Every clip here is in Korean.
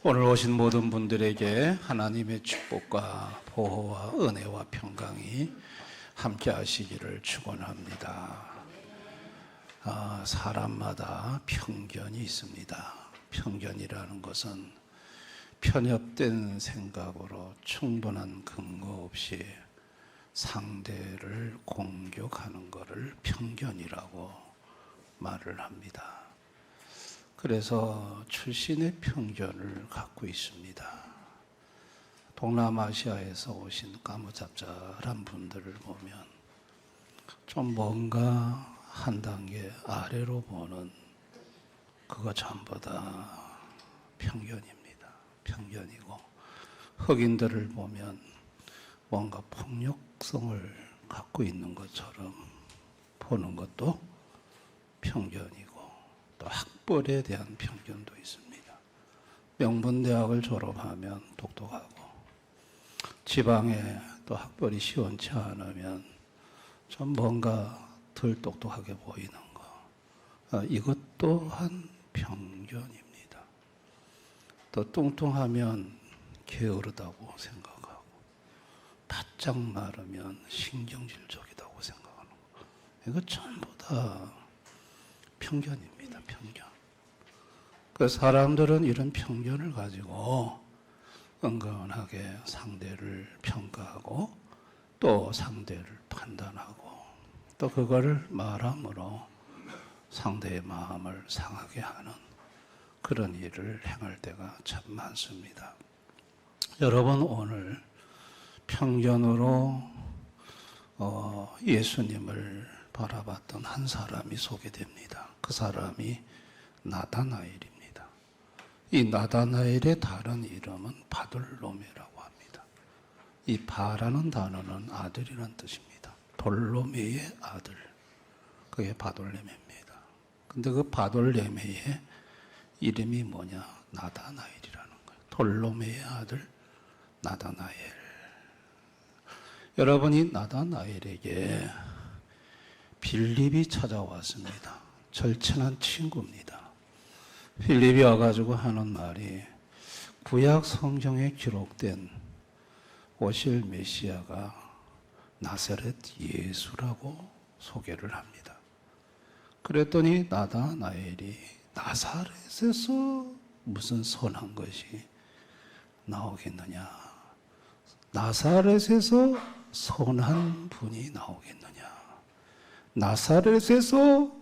오늘 오신 모든 분들에게 하나님의 축복과 보호와 은혜와 평강이 함께 하시기를 축원합니다. 사람마다 편견이 있습니다. 편견이라는 것은 편협된 생각으로 충분한 근거 없이 상대를 공격하는 것을 편견이라고 말을 합니다. 그래서 출신의 편견을 갖고 있습니다. 동남아시아에서 오신 까무잡잡한 분들을 보면 좀 뭔가 한 단계 아래로 보는 그거 전부 다 편견입니다. 편견이고, 흑인들을 보면 뭔가 폭력성을 갖고 있는 것처럼 보는 것도 편견이고, 또 학벌에 대한 편견도 있습니다. 명문대학을 졸업하면 똑똑하고, 지방에 또 학벌이 시원치 않으면 좀 뭔가 덜 똑똑하게 보이는 거, 이것 또한 편견입니다. 또 뚱뚱하면 게으르다고 생각하고, 바짝 마르면 신경질적이다고 생각하는 거, 이거 전부 다 편견입니다. 편견. 그 사람들은 이런 편견을 가지고 은근하게 상대를 평가하고 또 상대를 판단하고 또 그거를 말함으로 상대의 마음을 상하게 하는 그런 일을 행할 때가 참 많습니다. 여러분, 오늘 편견으로 예수님을 바라봤던 한 사람이 소개됩니다. 그 사람이 나다나엘입니다. 이 나다나엘의 다른 이름은 바돌로메라고 합니다. 이 바라는 단어는 아들이란 뜻입니다. 돌로메의 아들, 그게 바돌레메입니다. 근데 그 바돌레메의 이름이 뭐냐? 나다나엘이라는 거예요. 돌로메의 아들 나다나엘. 여러분이 나다나엘에게 빌립이 찾아왔습니다. 절친한 친구입니다. 빌립이 와가지고 하는 말이 구약 성경에 기록된 오실 메시아가 나사렛 예수라고 소개를 합니다. 그랬더니 나다나엘이 나사렛에서 무슨 선한 것이 나오겠느냐? 나사렛에서 선한 분이 나오겠느냐? 나사렛에서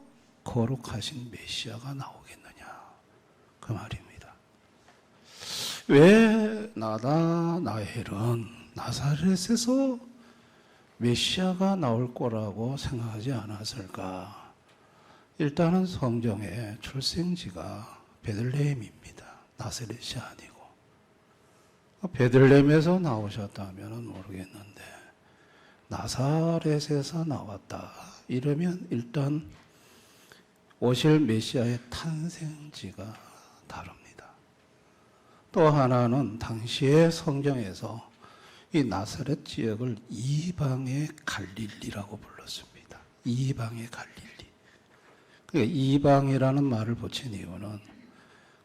거룩하신 메시아가 나오겠느냐? 그 말입니다. 왜 나다나엘은 나사렛에서 메시아가 나올 거라고 생각하지 않았을까? 일단은 성경의 출생지가 베들레헴입니다. 나사렛이 아니고. 베들레헴에서 나오셨다면 모르겠는데 나사렛에서 나왔다 이러면 일단 오실 메시아의 탄생지가 다릅니다. 또 하나는 당시의 성경에서 이 나사렛 지역을 이방의 갈릴리라고 불렀습니다. 이방의 갈릴리. 그러니까 이방이라는 말을 붙인 이유는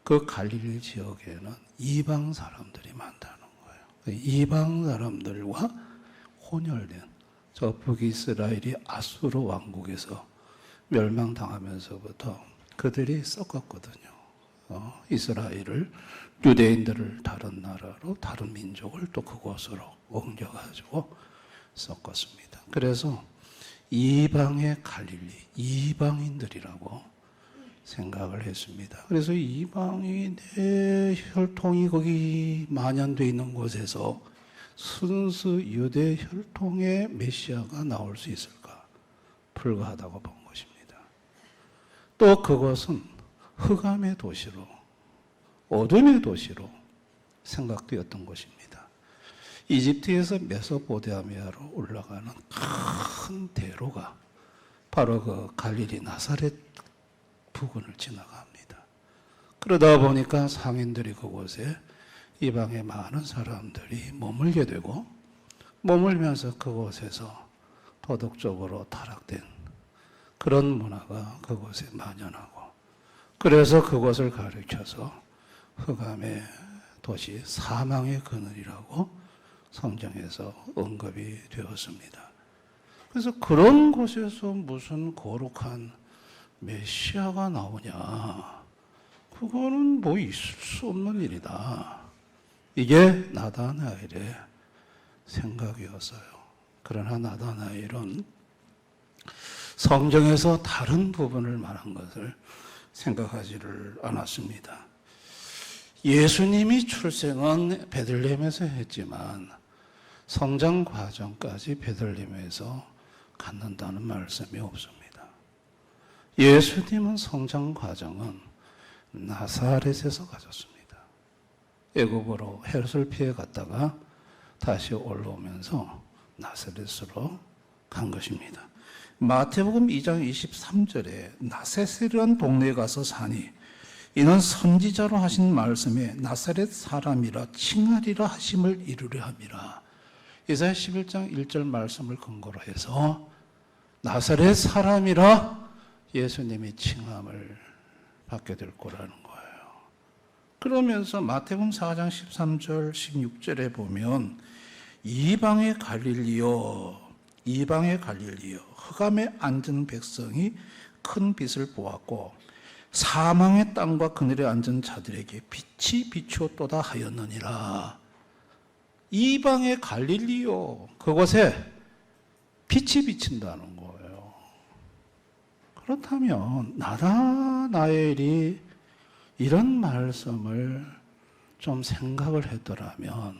그 갈릴리 지역에는 이방 사람들이 많다는 거예요. 이방 사람들과 혼혈된 저 북이스라엘이 아수르 왕국에서 멸망당하면서부터 그들이 섞었거든요. 이스라엘을, 유대인들을 다른 나라로, 다른 민족을 또 그곳으로 옮겨가지고 섞었습니다. 그래서 이방의 갈릴리, 이방인들이라고 생각을 했습니다. 그래서 이방인의 혈통이 거기 만연되어 있는 곳에서 순수 유대 혈통의 메시아가 나올 수 있을까? 불가하다고 본 것입니다. 또 그것은 흑암의 도시로, 어둠의 도시로 생각되었던 것입니다. 이집트에서 메소포타미아로 올라가는 큰 대로가 바로 그 갈릴리 나사렛 부근을 지나갑니다. 그러다 보니까 상인들이 그곳에 이방의 많은 사람들이 머물게 되고, 머물면서 그곳에서 도덕적으로 타락된 그런 문화가 그곳에 만연하고, 그래서 그곳을 가리켜서 흑암의 도시, 사망의 그늘이라고 성경에서 언급이 되었습니다. 그래서 그런 곳에서 무슨 거룩한 메시아가 나오냐, 그거는 뭐 있을 수 없는 일이다. 이게 나다나엘의 생각이었어요. 그러나 나다나엘은 성경에서 다른 부분을 말한 것을 생각하지를 않았습니다. 예수님이 출생은 베들레헴에서 했지만 성장 과정까지 베들레헴에서 갖는다는 말씀이 없습니다. 예수님은 성장 과정은 나사렛에서 가졌습니다. 애굽으로 헤롯을 피해 갔다가 다시 올라오면서 나사렛으로 간 것입니다. 마태복음 2장 23절에 나사렛이라는 동네에 가서 사니 이는 선지자로 하신 말씀에 나사렛 사람이라 칭하리라 하심을 이루려 함이라. 이사야 11장 1절 말씀을 근거로 해서 나사렛 사람이라 예수님이 칭함을 받게 될 거라는 거예요. 그러면서 마태복음 4장 13절 16절에 보면 이방의 갈릴리요 흑암에 앉은 백성이 큰 빛을 보았고 사망의 땅과 그늘에 앉은 자들에게 빛이 비추었도다 하였느니라. 이방의 갈릴리요, 그곳에 빛이 비친다는 거예요. 그렇다면 나다나엘이 이런 말씀을 좀 생각을 했더라면,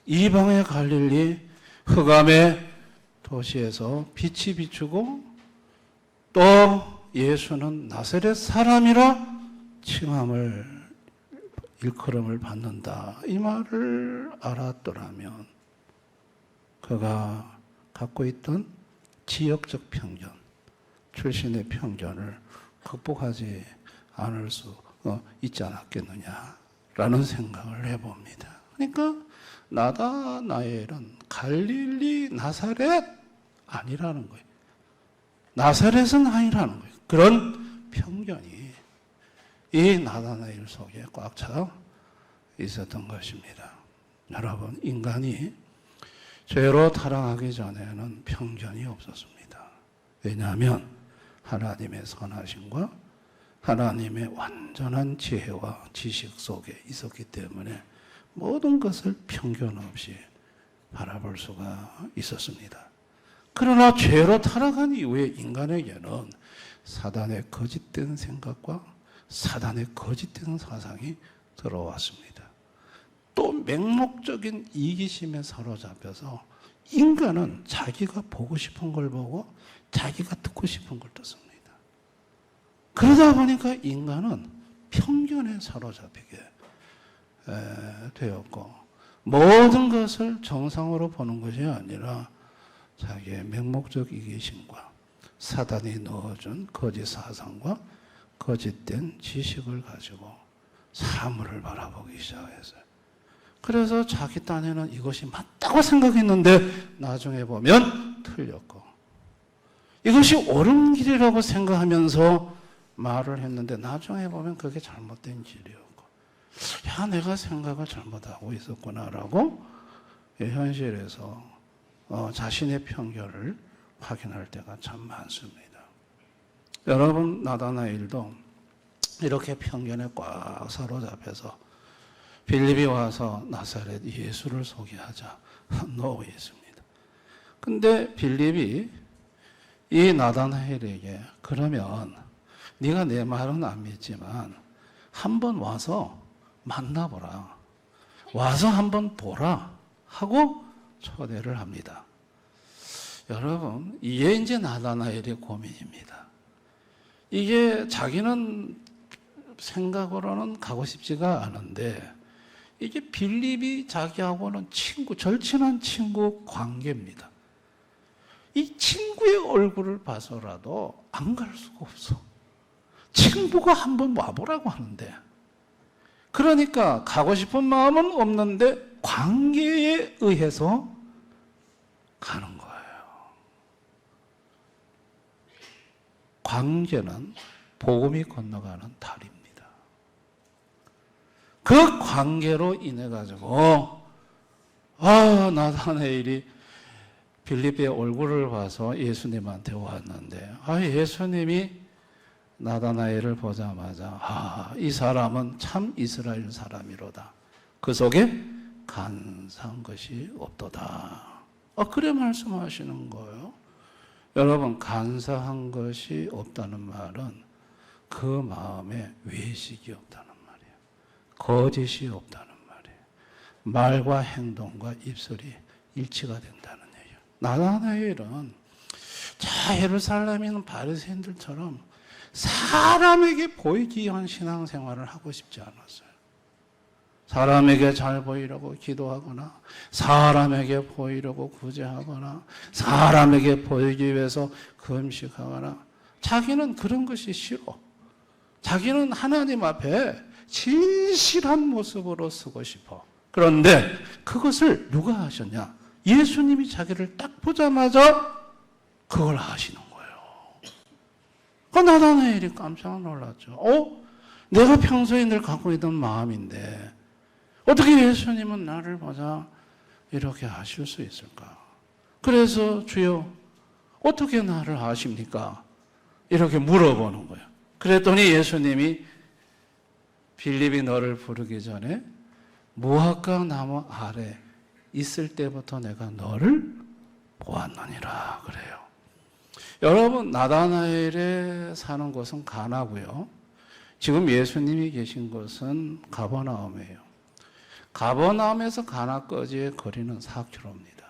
이방의 갈릴리 흑암의 도시에서 빛이 비추고 또 예수는 나사렛 사람이라 칭함을 일컬음을 받는다, 이 말을 알았더라면 그가 갖고 있던 지역적 편견, 출신의 편견을 극복하지 않을 수 있지 않았겠느냐라는 생각을 해봅니다. 그러니까 나다나엘은 갈릴리 나사렛 아니라는 거예요. 나사렛은 아니라는 거예요. 그런 편견이 이 나다나엘 속에 꽉 차 있었던 것입니다. 여러분, 인간이 죄로 타락하기 전에는 편견이 없었습니다. 왜냐하면 하나님의 선하심과 하나님의 완전한 지혜와 지식 속에 있었기 때문에 모든 것을 편견 없이 바라볼 수가 있었습니다. 그러나 죄로 타락한 이후에 인간에게는 사단의 거짓된 생각과 사단의 거짓된 사상이 들어왔습니다. 또 맹목적인 이기심에 사로잡혀서 인간은 자기가 보고 싶은 걸 보고 자기가 듣고 싶은 걸 듣습니다. 그러다 보니까 인간은 편견에 사로잡히게 되었고, 모든 것을 정상으로 보는 것이 아니라 자기의 맹목적 이기심과 사단이 넣어준 거짓 사상과 거짓된 지식을 가지고 사물을 바라보기 시작했어요. 그래서 자기 딴에는 이것이 맞다고 생각했는데 나중에 보면 틀렸고, 이것이 옳은 길이라고 생각하면서 말을 했는데 나중에 보면 그게 잘못된 길이었고, 야, 내가 생각을 잘못하고 있었구나라고 현실에서 자신의 편견을 확인할 때가 참 많습니다. 여러분, 나다나엘도 이렇게 편견에 꽉 사로잡혀서 빌립이 와서 나사렛 예수를 소개하자 노했습니다. 근데 빌립이 이 나다나엘에게, 그러면 네가 내 말은 안 믿지만 한번 와서 만나보라, 와서 한번 보라 하고 초대를 합니다. 여러분, 이게 이제 나다나엘의 고민입니다. 이게 자기는 생각으로는 가고 싶지가 않은데, 이게 빌립이 자기하고는 친구, 절친한 친구 관계입니다. 이 친구의 얼굴을 봐서라도 안 갈 수가 없어. 친구가 한번 와보라고 하는데, 그러니까 가고 싶은 마음은 없는데 관계에 의해서 가는 거예요. 관계는 복음이 건너가는 다리입니다. 그 관계로 인해 가지고 나다나엘이 빌립의 얼굴을 봐서 예수님한테 왔는데 예수님이 나다나엘을 보자마자 이 사람은 참 이스라엘 사람이로다. 그 속에 간사한 것이 없도다. 그래 말씀하시는 거예요. 여러분, 간사한 것이 없다는 말은 그 마음에 외식이 없다는 말이에요. 거짓이 없다는 말이에요. 말과 행동과 입술이 일치가 된다는 얘기예요. 나다나엘은 예루살렘에 있는 바리새인들처럼 사람에게 보이기 위한 신앙생활을 하고 싶지 않았어요. 사람에게 잘 보이려고 기도하거나 사람에게 보이려고 구제하거나 사람에게 보이기 위해서 금식하거나 자기는 그런 것이 싫어. 자기는 하나님 앞에 진실한 모습으로 서고 싶어. 그런데 그것을 누가 하셨냐? 예수님이 자기를 딱 보자마자 그걸 하시는 거예요. 나다나엘이 깜짝 놀랐죠. 내가 평소에 늘 갖고 있던 마음인데 어떻게 예수님은 나를 보자 이렇게 하실 수 있을까? 그래서 주여 어떻게 나를 아십니까? 이렇게 물어보는 거예요. 그랬더니 예수님이 빌립이 너를 부르기 전에 무화과 나무 아래 있을 때부터 내가 너를 보았느니라 그래요. 여러분, 나다나엘에 사는 곳은 가나고요. 지금 예수님이 계신 곳은 가버나움이에요. 가버나움에서 가나까지의 거리는 4km입니다.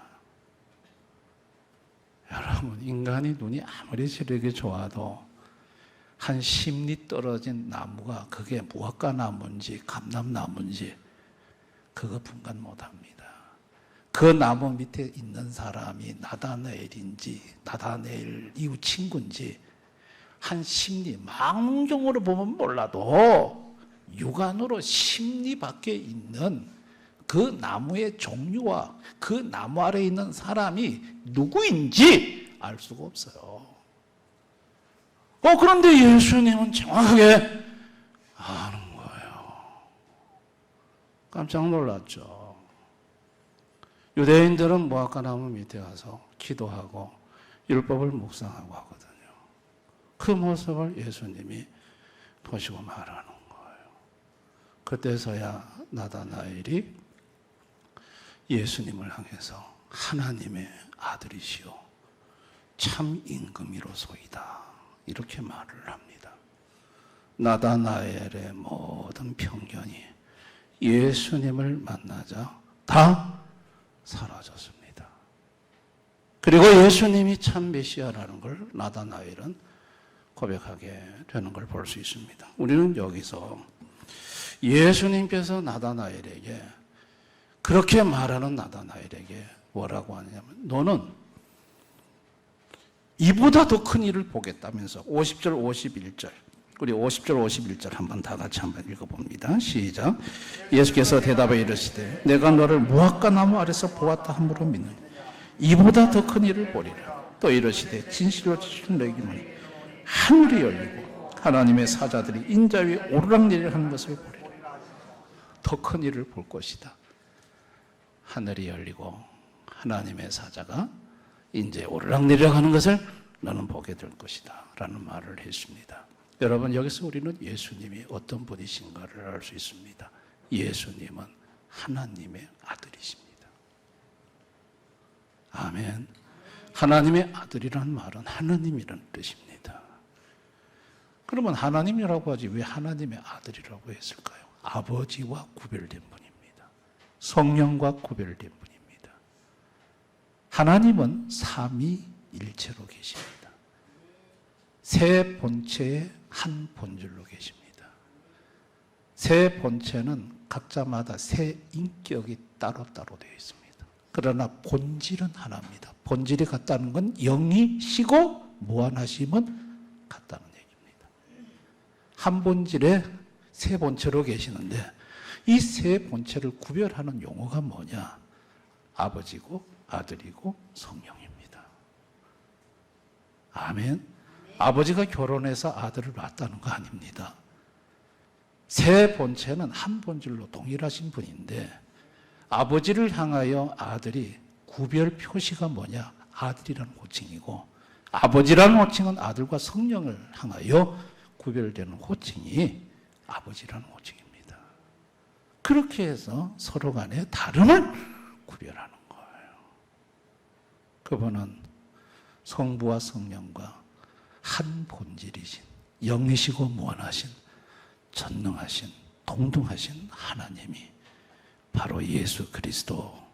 여러분, 인간이 눈이 아무리 시력이 좋아도 한 10리 떨어진 나무가 그게 무화과 나무인지 감람나무인지 그거 분간 못합니다. 그 나무 밑에 있는 사람이 나다나엘인지 나다나엘 이웃 친구인지 한 10리, 망원경으로 보면 몰라도 육안으로 10리 밖에 있는 그 나무의 종류와 그 나무 아래에 있는 사람이 누구인지 알 수가 없어요. 그런데 예수님은 정확하게 아는 거예요. 깜짝 놀랐죠. 유대인들은 무화과 나무 밑에 가서 기도하고 율법을 묵상하고 하거든요. 그 모습을 예수님이 보시고 말하는 거예요. 그때서야 나다나엘이 예수님을 향해서 하나님의 아들이시오 참 임금이로소이다 이렇게 말을 합니다. 나다나엘의 모든 편견이 예수님을 만나자 다 사라졌습니다. 그리고 예수님이 참 메시아라는 걸 나다나엘은 고백하게 되는 걸 볼 수 있습니다. 우리는 여기서 예수님께서 나다나엘에게 그렇게 말하는 나다나엘에게 뭐라고 하냐면 너는 이보다 더 큰 일을 보겠다면서 50절 51절 우리 50절 51절 한번 다 같이 한번 읽어봅니다. 시작. 예수께서 대답해 이르시되 내가 너를 무화과 나무 아래서 보았다 함으로 믿느니 이보다 더 큰 일을 보리라. 또 이르시되 진실로 너희에게는 하늘이 열리고 하나님의 사자들이 인자 위에 오르락내리락 하는 것을 보리라. 더 큰 일을 볼 것이다. 하늘이 열리고 하나님의 사자가 인자에 오르락내리락 하는 것을 너는 보게 될 것이다 라는 말을 했습니다. 여러분, 여기서 우리는 예수님이 어떤 분이신가를 알 수 있습니다. 예수님은 하나님의 아들이십니다. 아멘. 하나님의 아들이라는 말은 하나님이라는 뜻입니다. 그러면 하나님이라고 하지 왜 하나님의 아들이라고 했을까요? 아버지와 구별된 분입니다. 성령과 구별된 분입니다. 하나님은 삼위일체로 계십니다. 세 본체의 한 본질로 계십니다. 세 본체는 각자마다 세 인격이 따로따로 되어 있습니다. 그러나 본질은 하나입니다. 본질이 같다는 건 영이시고 무한하심은 같다는 얘기입니다. 한 본질에 세 본체로 계시는데 이 세 본체를 구별하는 용어가 뭐냐? 아버지고 아들이고 성령입니다. 아멘. 아버지가 결혼해서 아들을 낳았다는 거 아닙니다. 세 본체는 한 본질로 동일하신 분인데 아버지를 향하여 아들이 구별 표시가 뭐냐? 아들이라는 호칭이고 아버지라는 호칭은 아들과 성령을 향하여 구별되는 호칭이 아버지라는 호칭입니다. 그렇게 해서 서로 간의 다름을 구별하는 거예요. 그분은 성부와 성령과 한 본질이신 영이시고 무한하신 전능하신 동등하신 하나님이 바로 예수 그리스도이십니다.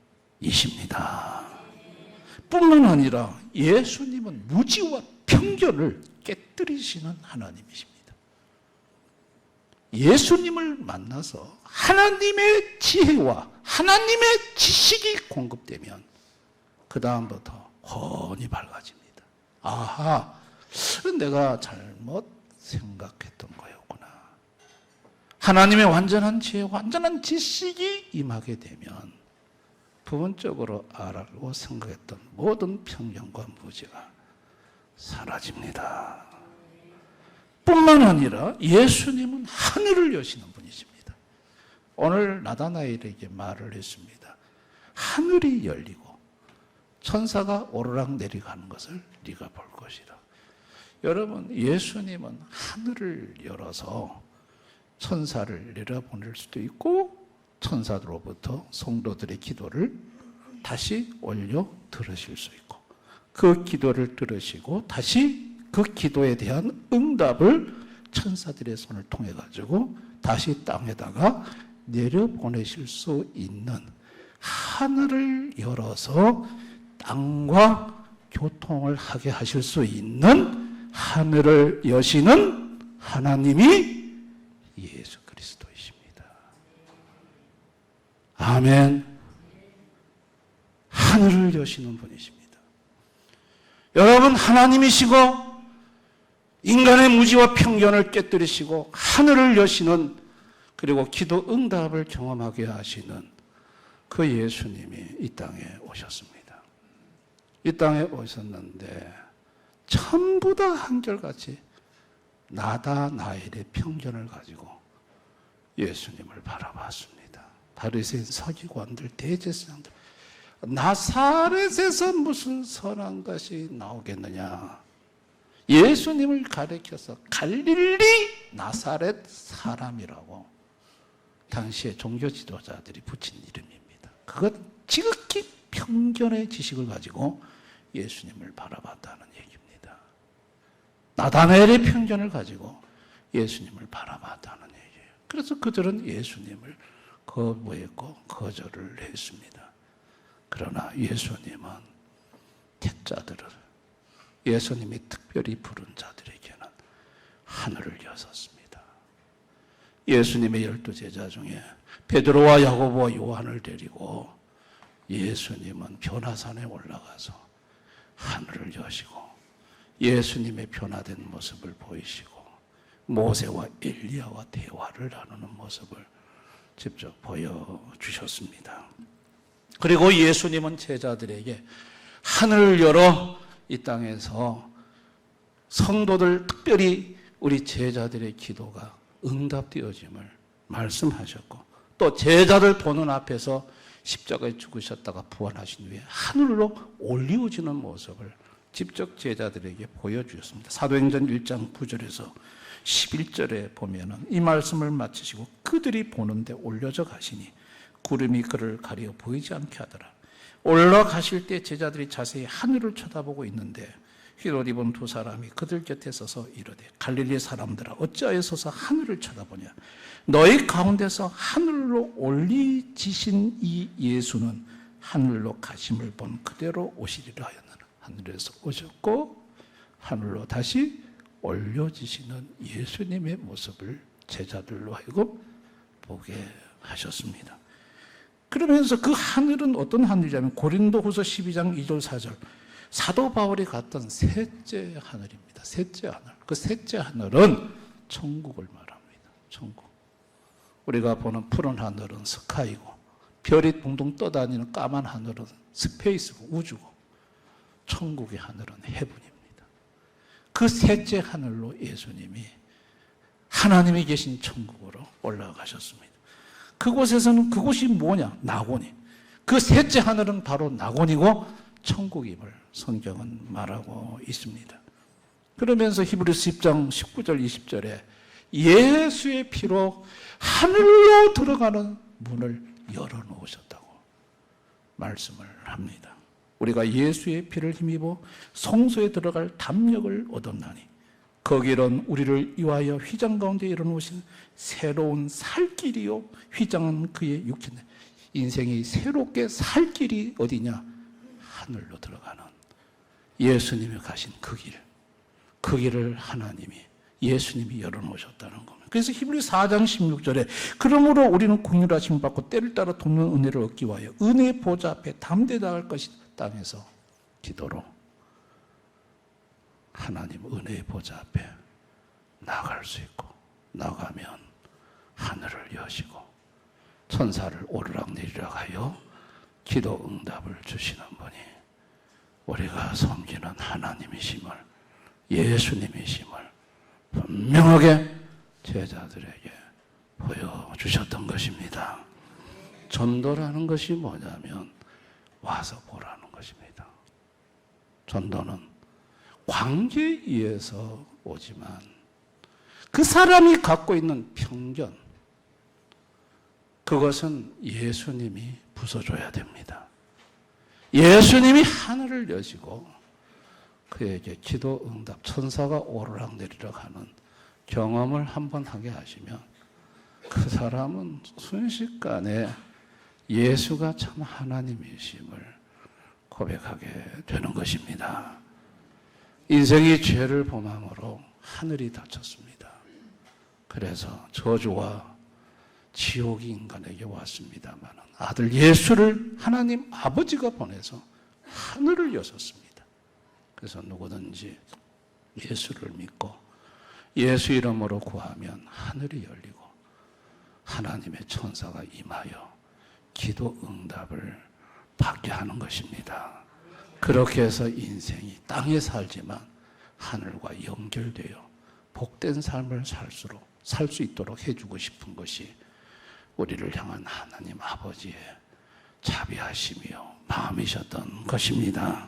뿐만 아니라 예수님은 무지와 편견을 깨뜨리시는 하나님이십니다. 예수님을 만나서 하나님의 지혜와 하나님의 지식이 공급되면 그 다음부터 훤히 밝아집니다. 아하, 내가 잘못 생각했던 거였구나. 하나님의 완전한 지혜, 완전한 지식이 임하게 되면 부분적으로 알고 생각했던 모든 편견과 무지가 사라집니다. 뿐만 아니라 예수님은 하늘을 여시는 분이십니다. 오늘 나다나엘에게 말을 했습니다. 하늘이 열리고 천사가 오르락 내리가는 것을 네가 볼 것이라. 여러분, 예수님은 하늘을 열어서 천사를 내려보낼 수도 있고 천사들로부터 성도들의 기도를 다시 올려 들으실 수 있고 그 기도를 들으시고 다시 그 기도에 대한 응답을 천사들의 손을 통해 가지고 다시 땅에다가 내려보내실 수 있는 하늘을 열어서 땅과 교통을 하게 하실 수 있는 하늘을 여시는 하나님이 예수 그리스도이십니다. 아멘. 하늘을 여시는 분이십니다. 여러분, 하나님이시고 인간의 무지와 편견을 깨뜨리시고 하늘을 여시는 그리고 기도 응답을 경험하게 하시는 그 예수님이 이 땅에 오셨습니다. 이 땅에 오셨는데 전부 다 한결같이 나다나엘의 편견을 가지고 예수님을 바라봤습니다. 바리새인 서기관들 대제사장들 나사렛에서 무슨 선한 것이 나오겠느냐. 예수님을 가리켜서 갈릴리 나사렛 사람이라고 당시에 종교 지도자들이 붙인 이름입니다. 그것 지극히 편견의 지식을 가지고 예수님을 바라봤다는 얘기입니다. 나다나엘의 편견을 가지고 예수님을 바라봤다는 얘기예요. 그래서 그들은 예수님을 거부했고 거절을 했습니다. 그러나 예수님은 택자들을 예수님이 특별히 부른 자들에게는 하늘을 여셨습니다. 예수님의 12제자 중에 베드로와 야고보와 요한을 데리고 예수님은 변화산에 올라가서 하늘을 여시고 예수님의 변화된 모습을 보이시고 모세와 엘리야와 대화를 나누는 모습을 직접 보여주셨습니다. 그리고 예수님은 제자들에게 하늘을 열어 이 땅에서 성도들 특별히 우리 제자들의 기도가 응답되어짐을 말씀하셨고 또 제자들 보는 앞에서 십자가에 죽으셨다가 부활하신 후에 하늘로 올리워지는 모습을 직접 제자들에게 보여주셨습니다. 사도행전 1장 9절에서 11절에 보면은 이 말씀을 마치시고 그들이 보는데 올려져 가시니 구름이 그를 가려 보이지 않게 하더라. 올라가실 때 제자들이 자세히 하늘을 쳐다보고 있는데 흰옷 입은 두 사람이 그들 곁에 서서 이르되 갈릴리 사람들아 어찌하여 서서 하늘을 쳐다보냐. 너희 가운데서 하늘로 올리지신 이 예수는 하늘로 가심을 본 그대로 오시리라 하였느라. 하늘에서 오셨고 하늘로 다시 올려지시는 예수님의 모습을 제자들로 하여금 보게 하셨습니다. 그러면서 그 하늘은 어떤 하늘이냐면 고린도후서 12장 2절 4절 사도 바울이 갔던 셋째 하늘입니다. 셋째 하늘. 그 셋째 하늘은 천국을 말합니다. 천국. 우리가 보는 푸른 하늘은 스카이고 별이 둥둥 떠다니는 까만 하늘은 스페이스고 우주고 천국의 하늘은 헤븐입니다. 그 그 셋째 하늘로 예수님이 하나님이 계신 천국으로 올라가셨습니다. 그곳에서는 그곳이 뭐냐? 낙원이. 그 셋째 하늘은 바로 낙원이고 천국임을 성경은 말하고 있습니다. 그러면서 히브리서 10장 19절 20절에 예수의 피로 하늘로 들어가는 문을 열어놓으셨다고 말씀을 합니다. 우리가 예수의 피를 힘입어 성소에 들어갈 담력을 얻었나니 거기는 우리를 위하여 휘장 가운데 열어놓으신 새로운 살 길이요 휘장은 그의 육체네. 인생이 새롭게 살 길이 어디냐? 하늘로 들어가는 예수님이 가신 그 길. 그 길을 하나님이 예수님이 열어놓으셨다는 겁니다. 그래서 히브리서 4장 16절에 그러므로 우리는 긍휼하심을 받고 때를 따라 돕는 은혜를 얻기 위하여 은혜 보좌 앞에 담대히 나갈 것이 땅에서 기도로 하나님 은혜의 보좌 앞에 나갈 수 있고 나가면 하늘을 여시고 천사를 오르락내리락 하여 기도 응답을 주시는 분이 우리가 섬기는 하나님이심을 예수님이심을 분명하게 제자들에게 보여주셨던 것입니다. 전도라는 것이 뭐냐면 와서 보라는 것입니다. 전도는 관계에 의해서 오지만 그 사람이 갖고 있는 편견, 그것은 예수님이 부숴줘야 됩니다. 예수님이 하늘을 여시고 그에게 기도 응답, 천사가 오르락내리락 하는 경험을 한번 하게 하시면 그 사람은 순식간에 예수가 참 하나님이심을 고백하게 되는 것입니다. 인생이 죄를 범함으로 하늘이 닫혔습니다. 그래서 저주와 지옥이 인간에게 왔습니다만 아들 예수를 하나님 아버지가 보내서 하늘을 여셨습니다. 그래서 누구든지 예수를 믿고 예수 이름으로 구하면 하늘이 열리고 하나님의 천사가 임하여 기도 응답을 받게 하는 것입니다. 그렇게 해서 인생이 땅에 살지만 하늘과 연결되어 복된 삶을 살 수 있도록 해주고 싶은 것이 우리를 향한 하나님 아버지의 자비하심이요 마음이셨던 것입니다.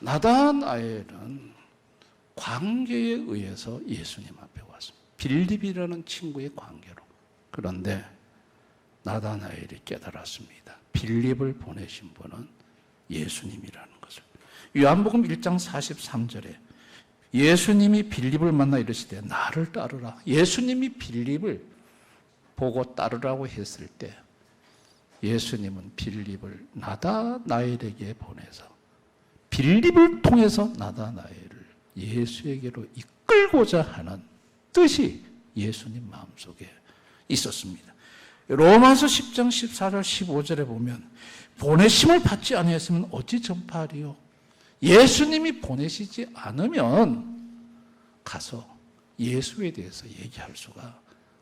나다나엘은 관계에 의해서 예수님 앞에 왔습니다. 빌립이라는 친구의 관계로. 그런데 나다나엘이 깨달았습니다. 빌립을 보내신 분은 예수님이라는 것을. 요한복음 1장 43절에 예수님이 빌립을 만나 이르시되 나를 따르라. 예수님이 빌립을 보고 따르라고 했을 때 예수님은 빌립을 나다나엘에게 보내서 빌립을 통해서 나다나엘을 예수에게로 이끌고자 하는 뜻이 예수님 마음속에 있었습니다. 로마서 10장 14절 15절에 보면 보내심을 받지 아니했으면 어찌 전파하리요. 예수님이 보내시지 않으면 가서 예수에 대해서 얘기할 수가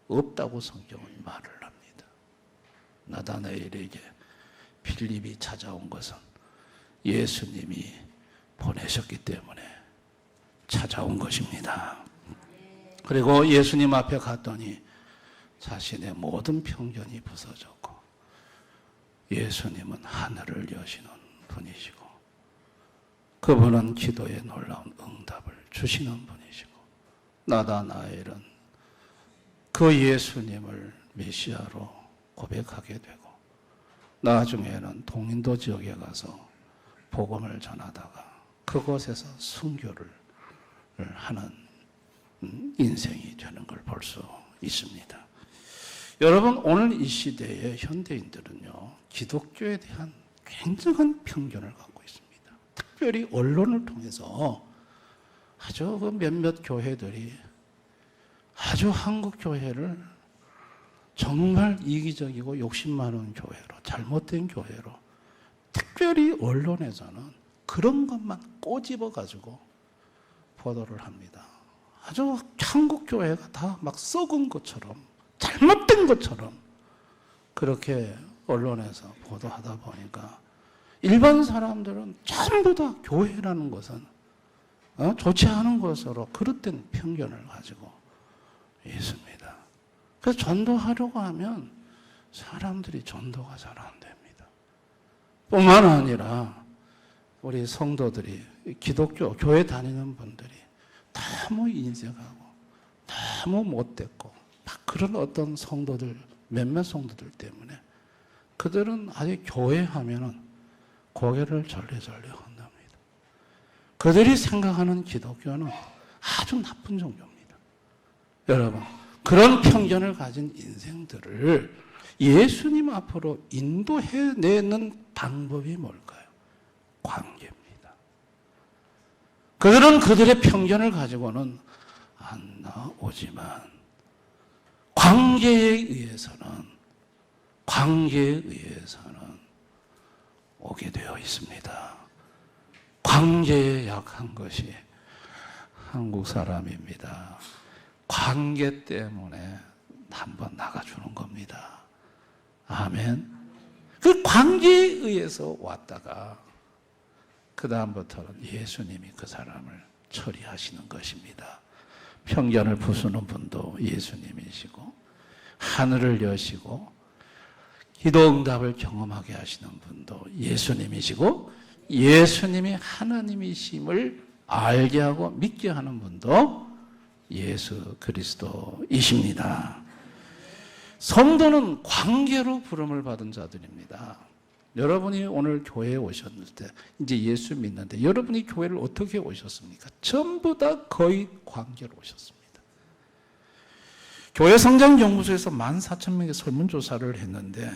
없다고 성경은 말을 합니다. 나다나엘에게 빌립이 찾아온 것은 예수님이 보내셨기 때문에 찾아온 것입니다. 그리고 예수님 앞에 갔더니 자신의 모든 편견이 부서졌고 예수님은 하늘을 여시는 분이시고 그분은 기도에 놀라운 응답을 주시는 분이시고 나다나엘은 그 예수님을 메시아로 고백하게 되고 나중에는 동인도 지역에 가서 복음을 전하다가 그곳에서 순교를 하는 인생이 되는 걸 볼 수 있습니다. 여러분 오늘 이 시대의 현대인들은요 기독교에 대한 굉장한 편견을 갖고 있습니다. 특별히 언론을 통해서 아주 그 몇몇 교회들이 아주 한국 교회를 정말 이기적이고 욕심 많은 교회로 잘못된 교회로 특별히 언론에서는 그런 것만 꼬집어 가지고 보도를 합니다. 아주 한국 교회가 다 막 썩은 것처럼 잘못된 것처럼 그렇게 언론에서 보도하다 보니까 일반 사람들은 전부 다 교회라는 것은 좋지 않은 것으로 그릇된 편견을 가지고 있습니다. 그래서 전도하려고 하면 사람들이 전도가 잘 안 됩니다. 뿐만 아니라 우리 성도들이 기독교 교회 다니는 분들이 너무 인색하고 너무 못됐고 막 그런 어떤 성도들 몇몇 성도들 때문에 그들은 아직 교회 하면은 고개를 절레절레 한답니다. 그들이 생각하는 기독교는 아주 나쁜 종교입니다. 여러분, 그런 편견을 가진 인생들을 예수님 앞으로 인도해내는 방법이 뭘까요? 관계입니다. 그들은 그들의 편견을 가지고는 안 나오지만 관계에 의해서는 오게 되어 있습니다. 관계에 약한 것이 한국 사람입니다. 관계 때문에 한번 나가주는 겁니다. 아멘. 그 관계에 의해서 왔다가 그 다음부터는 예수님이 그 사람을 처리하시는 것입니다. 편견을 부수는 분도 예수님이시고 하늘을 여시고 기도응답을 경험하게 하시는 분도 예수님이시고 예수님이 하나님이심을 알게 하고 믿게 하는 분도 예수 그리스도이십니다. 성도는 관계로 부름을 받은 자들입니다. 여러분이 오늘 교회에 오셨을 때 이제 예수 믿는데 여러분이 교회를 어떻게 오셨습니까? 전부 다 거의 관계로 오셨습니다. 교회 성장연구소에서 14,000명의 설문조사를 했는데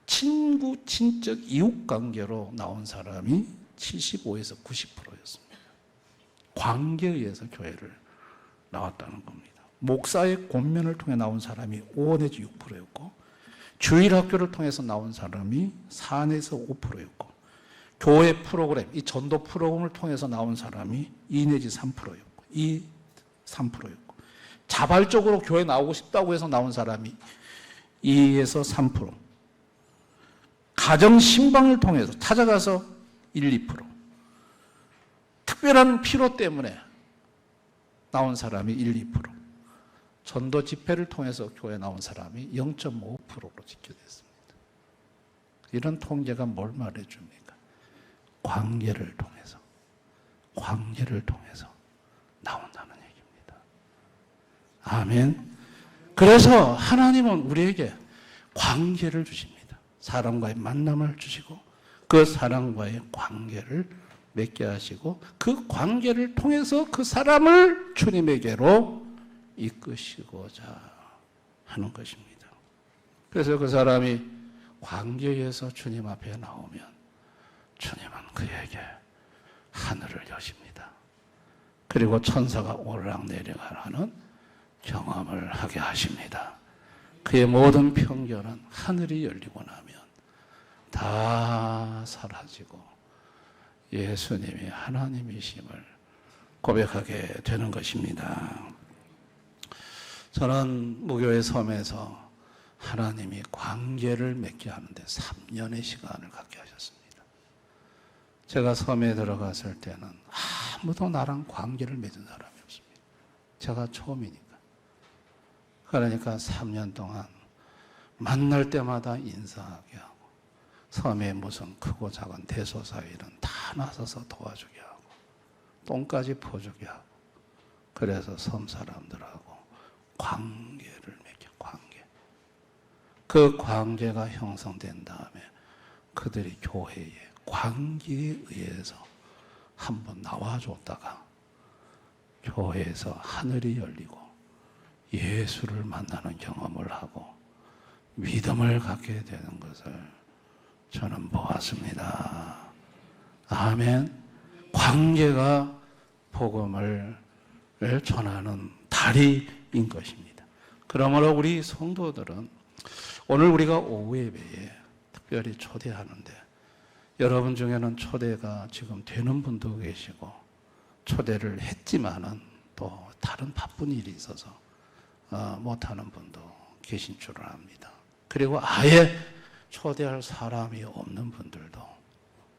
친구, 친적, 이웃관계로 나온 사람이 75에서 90%였습니다. 관계에 의해서 교회를 나왔다는 겁니다. 목사의 권면을 통해 나온 사람이 5 내지 6%였고 주일학교를 통해서 나온 사람이 4 내에서 5%였고 교회 프로그램, 이 전도 프로그램을 통해서 나온 사람이 2 내지 3%였고 3%였고 자발적으로 교회 나오고 싶다고 해서 나온 사람이 2에서 3%, 가정 신방을 통해서 찾아가서 1, 2%, 특별한 필요 때문에 나온 사람이 1, 2%, 전도 집회를 통해서 교회 나온 사람이 0.5%로 집계됐습니다. 이런 통계가 뭘 말해줍니까? 관계를 통해서 나온다는 얘기입니다. 아멘. 그래서 하나님은 우리에게 관계를 주십니다. 사람과의 만남을 주시고 그 사람과의 관계를 맺게 하시고 그 관계를 통해서 그 사람을 주님에게로 이끄시고자 하는 것입니다. 그래서 그 사람이 관계에서 주님 앞에 나오면 주님은 그에게 하늘을 여십니다. 그리고 천사가 오르락내리락하는 경험을 하게 하십니다. 그의 모든 편견은 하늘이 열리고 나면 다 사라지고 예수님이 하나님이심을 고백하게 되는 것입니다. 저는 무교의 섬에서 하나님이 관계를 맺게 하는데 3년의 시간을 갖게 하셨습니다. 제가 섬에 들어갔을 때는 아무도 나랑 관계를 맺은 사람이 없습니다. 제가 처음이니까. 그러니까 3년 동안 만날 때마다 인사하게 하고 섬에 무슨 크고 작은 대소사 일은 다 나서서 도와주게 하고 똥까지 퍼주게 하고 그래서 섬 사람들하고 관계를 맺게 관계. 그 관계가 형성된 다음에 그들이 교회에 관계에 의해서 한번 나와줬다가 교회에서 하늘이 열리고 예수를 만나는 경험을 하고 믿음을 갖게 되는 것을 저는 보았습니다. 아멘. 관계가 복음을 전하는 다리인 것입니다. 그러므로 우리 성도들은 오늘 우리가 오후 예배에 특별히 초대하는데 여러분 중에는 초대가 지금 되는 분도 계시고 초대를 했지만은 또 다른 바쁜 일이 있어서 못하는 분도 계신 줄을 압니다. 그리고 아예 초대할 사람이 없는 분들도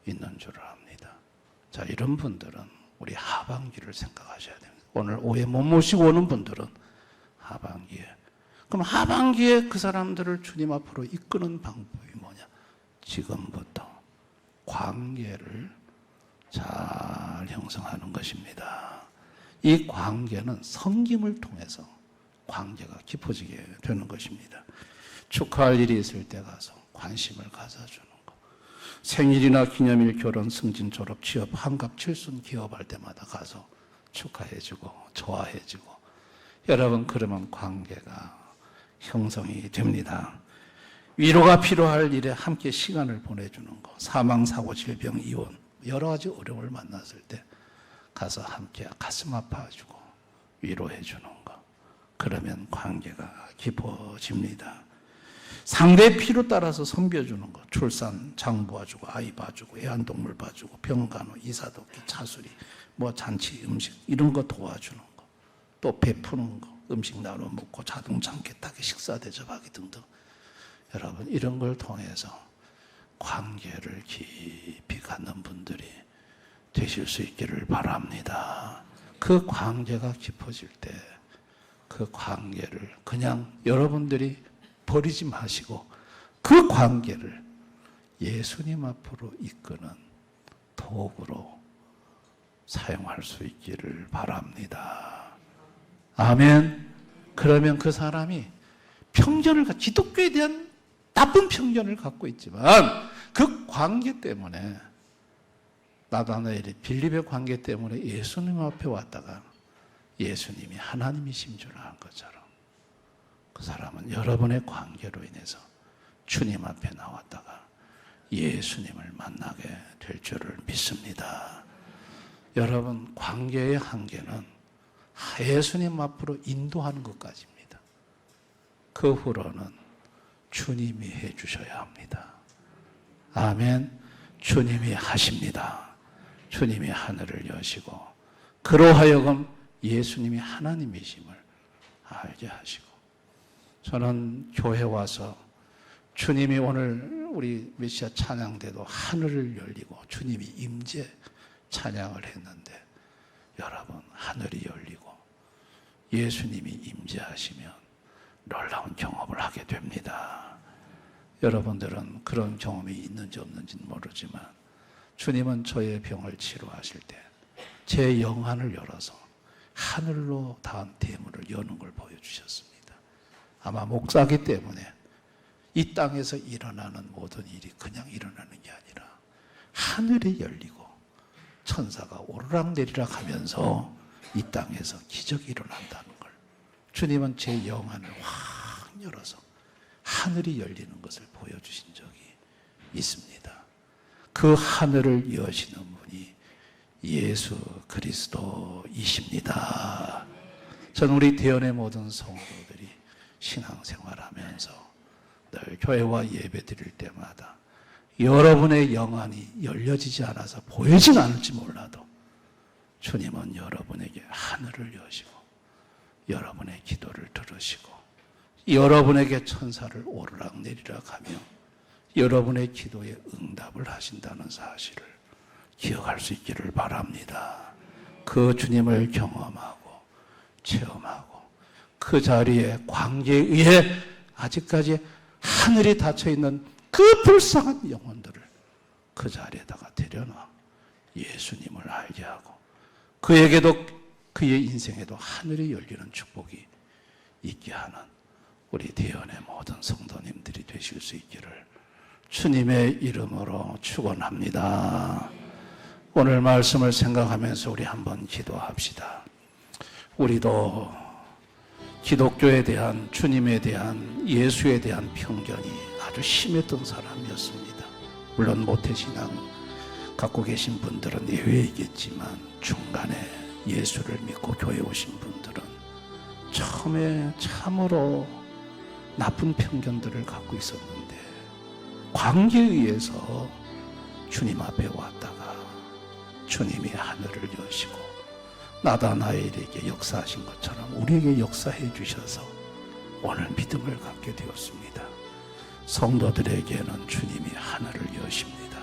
있는 줄을 압니다. 자, 이런 분들은 우리 하반기를 생각하셔야 됩니다. 오늘 오해 못 모시고 오는 분들은 하반기에, 그럼 하반기에 그 사람들을 주님 앞으로 이끄는 방법이 뭐냐? 지금부터 관계를 잘 형성하는 것입니다. 이 관계는 섬김을 통해서 관계가 깊어지게 되는 것입니다. 축하할 일이 있을 때 가서 관심을 가져주는 것, 생일이나 기념일, 결혼, 승진, 졸업, 취업, 환갑, 칠순 기업할 때마다 가서 축하해주고 좋아해주고, 여러분 그러면 관계가 형성이 됩니다. 위로가 필요할 일에 함께 시간을 보내주는 것, 사망, 사고, 질병, 이혼, 여러 가지 어려움을 만났을 때 가서 함께 가슴 아파주고 위로해주는 것, 그러면 관계가 깊어집니다. 상대의 필요 따라서 섬겨주는 것, 출산, 장 봐주고 아이 봐주고 애완동물 봐주고 병간호, 이사돕기, 차수리, 뭐 잔치, 음식 이런 거 도와주는 것, 또 베푸는 것, 음식 나눠 먹고 자동차 함께 타기, 식사 대접하기 등등, 여러분 이런 걸 통해서 관계를 깊이 갖는 분들이 되실 수 있기를 바랍니다. 그 관계가 깊어질 때 그 관계를 그냥 여러분들이 버리지 마시고 그 관계를 예수님 앞으로 이끄는 도구로 사용할 수 있기를 바랍니다. 아멘. 그러면 그 사람이 기독교에 대한 나쁜 편견을 갖고 있지만 그 관계 때문에, 나다나엘이 빌립의 관계 때문에 예수님 앞에 왔다가 예수님이 하나님이신 줄 아는 것처럼 그 사람은 여러분의 관계로 인해서 주님 앞에 나왔다가 예수님을 만나게 될 줄을 믿습니다. 여러분 관계의 한계는 예수님 앞으로 인도하는 것까지입니다. 그 후로는 주님이 해주셔야 합니다. 아멘. 주님이 하십니다. 주님이 하늘을 여시고 그로 하여금 예수님이 하나님이심을 알게 하시고, 저는 교회 와서 주님이 오늘 우리 메시아 찬양 때도 하늘을 열리고 주님이 임재 찬양을 했는데, 여러분 하늘이 열리고 예수님이 임재하시면 놀라운 경험을 하게 됩니다. 여러분들은 그런 경험이 있는지 없는지는 모르지만 주님은 저의 병을 치료하실 때 제 영안을 열어서 하늘로 닿은 대문을 여는 걸 보여주셨습니다. 아마 목사기 때문에 이 땅에서 일어나는 모든 일이 그냥 일어나는 게 아니라 하늘이 열리고 천사가 오르락내리락 하면서 이 땅에서 기적이 일어난다는 걸 주님은 제 영안을 확 열어서 하늘이 열리는 것을 보여주신 적이 있습니다. 그 하늘을 여시는 분이 예수 그리스도이십니다. 저는 우리 대원의 모든 성도들이 신앙생활하면서 늘 교회와 예배 드릴 때마다 여러분의 영안이 열려지지 않아서 보이진 않을지 몰라도 주님은 여러분에게 하늘을 여시고 여러분의 기도를 들으시고 여러분에게 천사를 오르락내리락 하며 여러분의 기도에 응답을 하신다는 사실을 기억할 수 있기를 바랍니다. 그 주님을 경험하고 체험하고 그 자리에 관계에 의해 아직까지 하늘이 닫혀있는 그 불쌍한 영혼들을 그 자리에다가 데려놔 예수님을 알게 하고 그에게도 그의 인생에도 하늘이 열리는 축복이 있게 하는 우리 대연의 모든 성도님들이 되실 수 있기를 주님의 이름으로 축원합니다. 오늘 말씀을 생각하면서 우리 한번 기도합시다. 우리도 기독교에 대한, 주님에 대한, 예수에 대한 편견이 아주 심했던 사람이었습니다. 물론 모태신앙 갖고 계신 분들은 예외이겠지만 중간에 예수를 믿고 교회 오신 분들은 처음에 참으로 나쁜 편견들을 갖고 있었는데 관계에 의해서 주님 앞에 왔다가 주님이 하늘을 여시고 나다나엘에게 역사하신 것처럼 우리에게 역사해 주셔서 오늘 믿음을 갖게 되었습니다. 성도들에게는 주님이 하늘을 여십니다.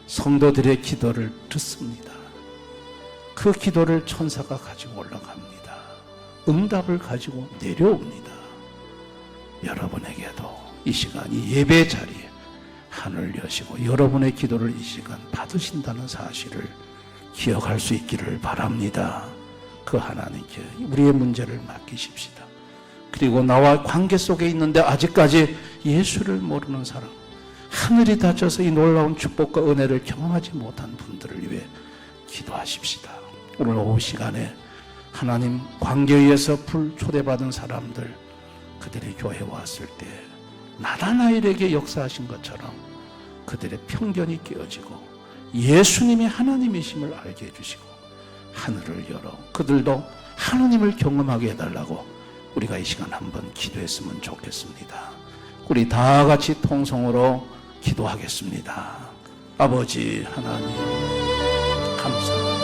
성도들의 기도를 듣습니다. 그 기도를 천사가 가지고 올라갑니다. 응답을 가지고 내려옵니다. 여러분에게도 이 시간, 이 예배 자리에 하늘 여시고 여러분의 기도를 이 시간 받으신다는 사실을 기억할 수 있기를 바랍니다. 그 하나님께 우리의 문제를 맡기십시다. 그리고 나와 관계 속에 있는데 아직까지 예수를 모르는 사람, 하늘이 닫혀서 이 놀라운 축복과 은혜를 경험하지 못한 분들을 위해 기도하십시다. 오늘 오후 시간에 하나님 관계에 의해서 초대받은 사람들, 그들이 교회에 왔을 때 나다나엘에게 역사하신 것처럼 그들의 편견이 깨어지고 예수님이 하나님이심을 알게 해주시고 하늘을 열어 그들도 하나님을 경험하게 해달라고 우리가 이 시간 한번 기도했으면 좋겠습니다. 우리 다 같이 통성으로 기도하겠습니다. 아버지 하나님 감사합니다.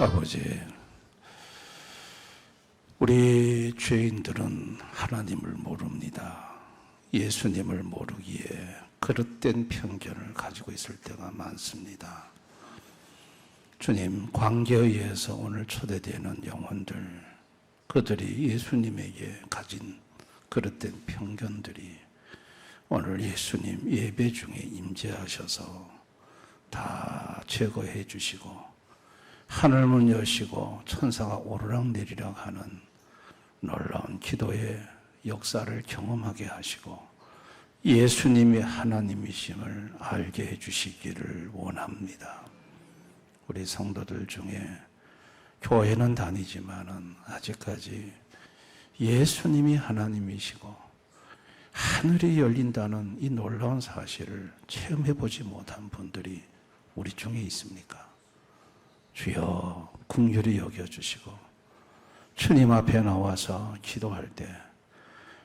아버지, 우리 죄인들은 하나님을 모릅니다. 예수님을 모르기에 그릇된 편견을 가지고 있을 때가 많습니다. 주님, 관계에 의해서 오늘 초대되는 영혼들, 그들이 예수님에게 가진 그릇된 편견들이 오늘 예수님 예배 중에 임재하셔서 다 제거해 주시고 하늘문 여시고 천사가 오르락내리락 하는 놀라운 기도의 역사를 경험하게 하시고 예수님이 하나님이심을 알게 해주시기를 원합니다. 우리 성도들 중에 교회는 다니지만은 아직까지 예수님이 하나님이시고 하늘이 열린다는 이 놀라운 사실을 체험해보지 못한 분들이 우리 중에 있습니까? 주여 긍휼히 여겨주시고 주님 앞에 나와서 기도할 때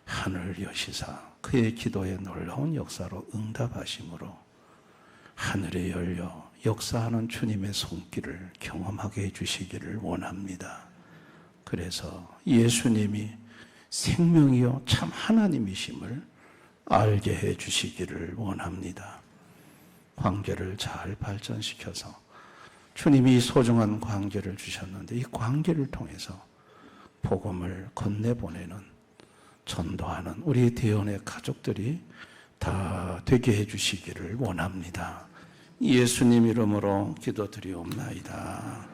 하늘 여시사 그의 기도에 놀라운 역사로 응답하심으로 하늘이 열려 역사하는 주님의 손길을 경험하게 해주시기를 원합니다. 그래서 예수님이 생명이요 참 하나님이심을 알게 해주시기를 원합니다. 관계를 잘 발전시켜서 주님이 소중한 관계를 주셨는데 이 관계를 통해서 복음을 건네보내는 전도하는 우리 대원의 가족들이 다 되게 해주시기를 원합니다. 예수님 이름으로 기도드리옵나이다.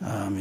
아멘.